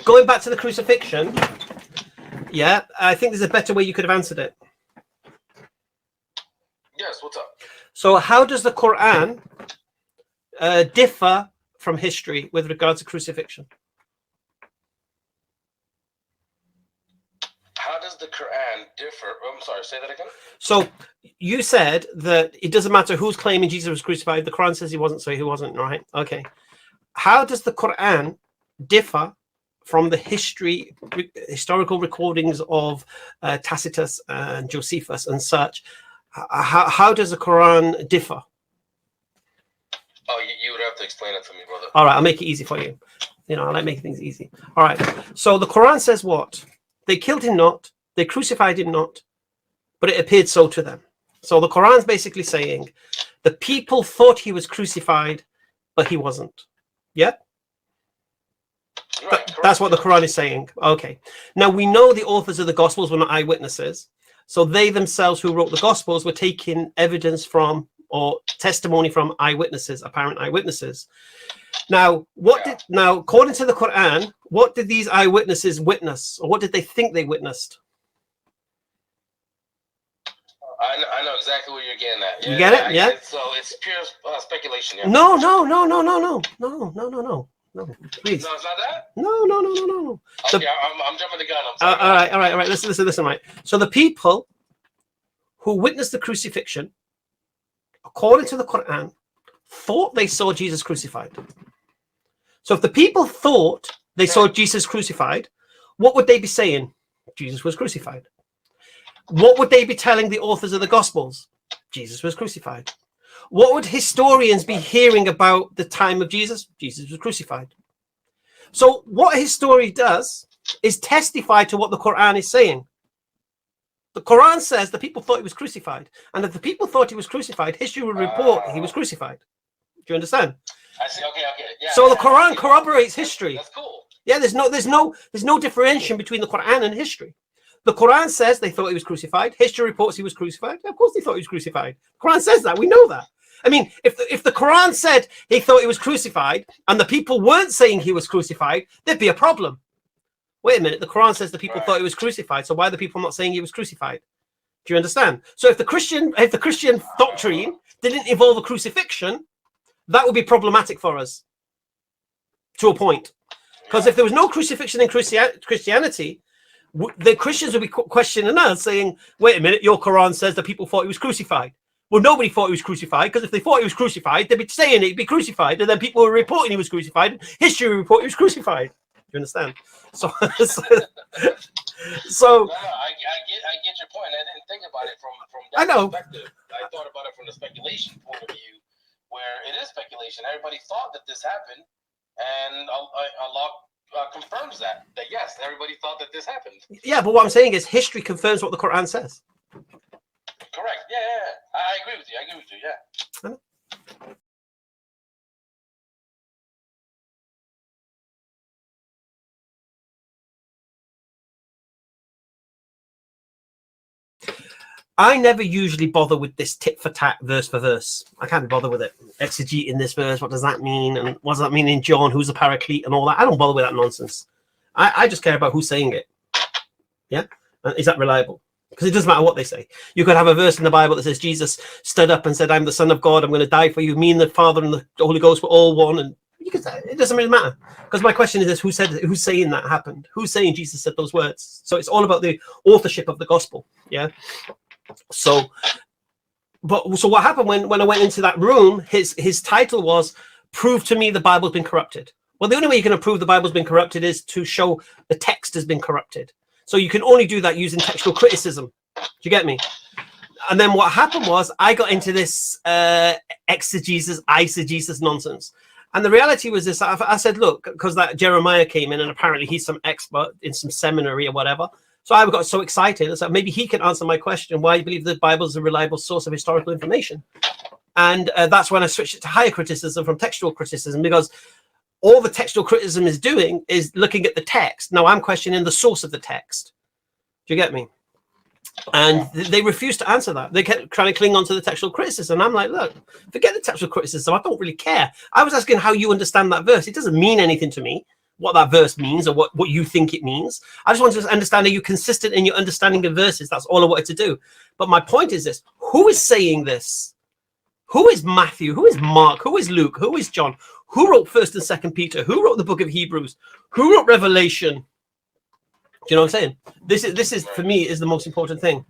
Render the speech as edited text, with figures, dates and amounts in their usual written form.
going back to the crucifixion, yeah, I think there's a better way you could have answered it. Yes, what's up? So how does the Quran differ from history with regards to crucifixion? How does the Quran differ? I'm sorry, say that again. So you said that it doesn't matter who's claiming Jesus was crucified. The Quran says he wasn't, so he wasn't, right? Okay. How does the Quran differ from the historical recordings of Tacitus and Josephus and such? How does the Quran differ? Oh, you would have to explain it to me, brother. All right, I'll make it easy for you. You know, I like making things easy. All right. So the Quran says what? They killed him not, they crucified him not, but it appeared so to them. So the Quran's basically saying the people thought he was crucified, but he wasn't. Yeah? Right, That's what the Quran is saying. Okay. Now we know the authors of the Gospels were not eyewitnesses. So they themselves who wrote the Gospels were taking evidence from or testimony from eyewitnesses, apparent eyewitnesses. Now, now, according to the Quran, what did these eyewitnesses witness, or what did they think they witnessed? I know exactly where you're getting at. Yeah, you get it? Yeah. So it's pure speculation. Yeah. No. Please. No, it's not that. No. Okay, I'm jumping the gun. I'm sorry. All right. Listen. Right. So the people who witnessed the crucifixion, according to the Quran, thought they saw Jesus crucified. So if the people thought they saw Jesus crucified, what would they be saying? Jesus was crucified. What would they be telling the authors of the Gospels? Jesus was crucified. What would historians be hearing about the time of Jesus? Jesus was crucified. So what a historian does is testify to what the Quran is saying. The Quran says the people thought he was crucified. And if the people thought he was crucified, history would report he was crucified. Do you understand? I see. Okay. Yeah, so the Quran corroborates history. That's cool. Yeah, there's no differentiation between the Quran and history. The Quran says they thought he was crucified. History reports he was crucified. Of course they thought he was crucified. The Quran says that. We know that. I mean, if the Quran said he thought he was crucified and the people weren't saying he was crucified, there'd be a problem. Wait a minute. The Quran says the people thought he was crucified. So why are the people not saying he was crucified? Do you understand? So if the Christian doctrine didn't involve a crucifixion, that would be problematic for us to a point. Because if there was no crucifixion in Christianity, the Christians would be questioning us, saying, wait a minute, your Quran says that people thought he was crucified. Well, nobody thought he was crucified, because if they thought he was crucified, they'd be saying he'd be crucified, and then people were reporting he was crucified, and history would report he was crucified. Do you understand? So No, I get your point. I didn't think about it from that perspective. I thought about it from the speculation point of view, where it is speculation. Everybody thought that this happened, and Allah confirms that yes, everybody thought that this happened. Yeah, but what I'm saying is history confirms what the Quran says. Correct. Yeah. I agree with you. Yeah. I never usually bother with this tit for tat, verse for verse. I can't bother with it. Exegeting this verse, what does that mean? And what does that mean in John? Who's the paraclete and all that? I don't bother with that nonsense. I just care about who's saying it. Yeah? Is that reliable? Because it doesn't matter what they say. You could have a verse in the Bible that says Jesus stood up and said, I'm the Son of God. I'm going to die for you. Me and the Father and the Holy Ghost were all one. And you could say it doesn't really matter. Because my question is this, who's saying that happened? Who's saying Jesus said those words? So it's all about the authorship of the gospel. Yeah? So what happened when I went into that room, his title was Prove to Me the Bible's Been Corrupted. Well, the only way you can prove the Bible's been corrupted is to show the text has been corrupted. So you can only do that using textual criticism. Do you get me? And then what happened was I got into this exegesis, eisegesis nonsense. And the reality was this, I said, look, because that Jeremiah came in and apparently he's some expert in some seminary or whatever. So I got so excited. I said, maybe he can answer my question, why you believe the Bible is a reliable source of historical information. And that's when I switched it to higher criticism from textual criticism, because all the textual criticism is doing is looking at the text. Now I'm questioning the source of the text. Do you get me? And they refused to answer that. They kept trying to cling on to the textual criticism. I'm like, look, forget the textual criticism. I don't really care. I was asking how you understand that verse. It doesn't mean anything to me. what that verse means or what you think it means. I just wanted to understand, are you consistent in your understanding of verses? That's all I wanted to do. But my point is this: who is saying this? Who is Matthew? Who is Mark? Who is Luke? Who is John? Who wrote 1st and 2nd Peter? Who wrote the book of Hebrews? Who wrote Revelation? Do you know what I'm saying? This is for me is the most important thing.